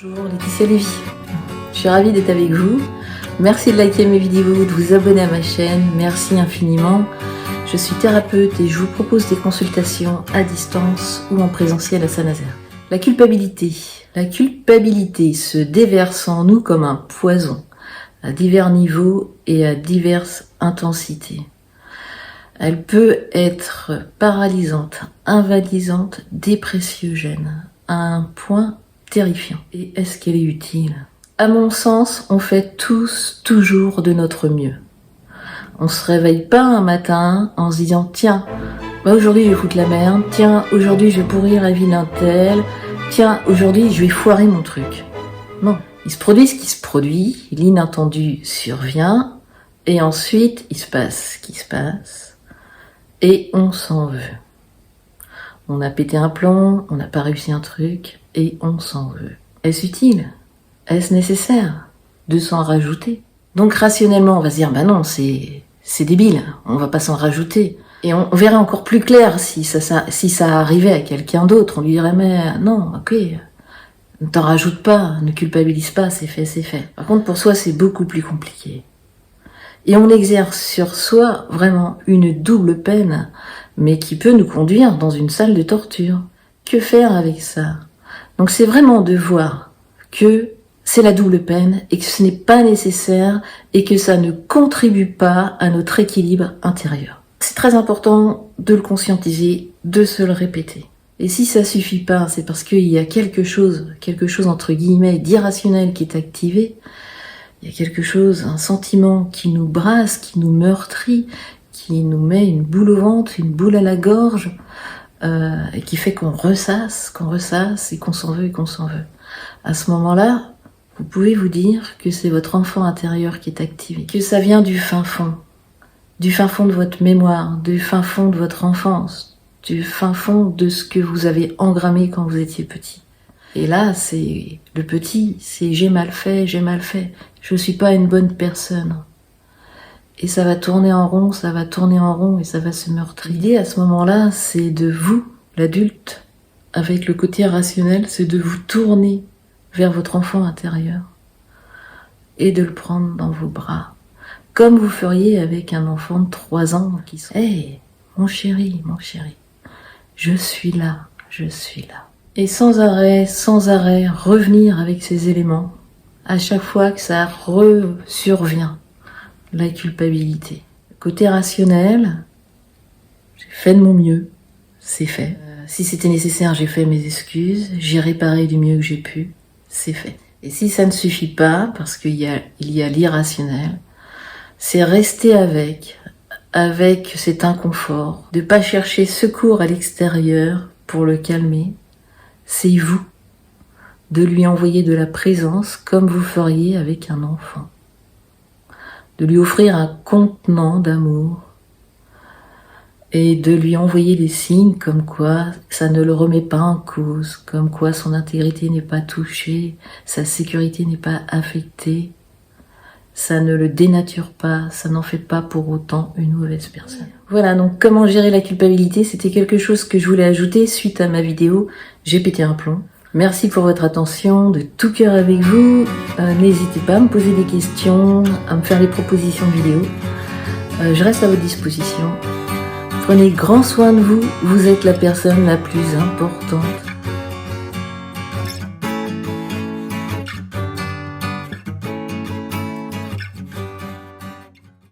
Bonjour Laetitia Lévy, je suis ravie d'être avec vous. Merci de liker mes vidéos, de vous abonner à ma chaîne, merci infiniment. Je suis thérapeute et je vous propose des consultations à distance ou en présentiel à Saint-Nazaire. La culpabilité se déverse en nous comme un poison, à divers niveaux et à diverses intensités. Elle peut être paralysante, invalidisante, dépressiogène, à un point terrifiant. Et est-ce qu'elle est utile? À mon sens, on fait tous toujours de notre mieux. On se réveille pas un matin en se disant tiens, aujourd'hui je vais foutre la merde, tiens, aujourd'hui je vais pourrir la vie d'un tel, tiens, aujourd'hui je vais foirer mon truc. Non, il se produit ce qui se produit, l'inattendu survient, et ensuite il se passe ce qui se passe, et on s'en veut. On a pété un plomb, on n'a pas réussi un truc, et on s'en veut. Est-ce utile? Est-ce nécessaire de s'en rajouter? Donc rationnellement, on va se dire, bah non, c'est débile, on va pas s'en rajouter. Et on verrait encore plus clair si ça arrivait à quelqu'un d'autre. On lui dirait, mais non, ok, ne t'en rajoute pas, ne culpabilise pas, c'est fait, c'est fait. Par contre, pour soi, c'est beaucoup plus compliqué. Et on exerce sur soi vraiment une double peine, mais qui peut nous conduire dans une salle de torture. Que faire avec ça? Donc c'est vraiment de voir que c'est la double peine et que ce n'est pas nécessaire et que ça ne contribue pas à notre équilibre intérieur. C'est très important de le conscientiser, de se le répéter. Et si ça suffit pas, c'est parce qu'il y a quelque chose entre guillemets d'irrationnel qui est activé. Il y a quelque chose, un sentiment qui nous brasse, qui nous meurtrit, qui nous met une boule au ventre, une boule à la gorge, et qui fait qu'on ressasse et qu'on s'en veut. À ce moment-là, vous pouvez vous dire que c'est votre enfant intérieur qui est activé, que ça vient du fin fond de votre mémoire, du fin fond de votre enfance, du fin fond de ce que vous avez engrammé quand vous étiez petit. Et là, c'est le petit, c'est j'ai mal fait, je suis pas une bonne personne. Et ça va tourner en rond, et ça va se meurtrir. L'idée à ce moment-là, c'est de vous, l'adulte, avec le côté rationnel, c'est de vous tourner vers votre enfant intérieur et de le prendre dans vos bras. Comme vous feriez avec un enfant de 3 ans qui serait « Hey, mon chéri, je suis là. » Et sans arrêt, revenir avec ces éléments, à chaque fois que ça survient, la culpabilité. Côté rationnel, j'ai fait de mon mieux, c'est fait. Si c'était nécessaire, j'ai fait mes excuses, j'ai réparé du mieux que j'ai pu, c'est fait. Et si ça ne suffit pas, parce qu'il y a l'irrationnel, c'est rester avec cet inconfort, de pas chercher secours à l'extérieur pour le calmer. C'est vous, de lui envoyer de la présence comme vous feriez avec un enfant. De lui offrir un contenant d'amour et de lui envoyer des signes comme quoi ça ne le remet pas en cause, comme quoi son intégrité n'est pas touchée, sa sécurité n'est pas affectée, ça ne le dénature pas, ça n'en fait pas pour autant une mauvaise personne. Voilà, donc comment gérer la culpabilité, c'était quelque chose que je voulais ajouter suite à ma vidéo « J'ai pété un plomb ». Merci pour votre attention, de tout cœur avec vous. N'hésitez pas à me poser des questions, à me faire des propositions de vidéos. Je reste à votre disposition. Prenez grand soin de vous, vous êtes la personne la plus importante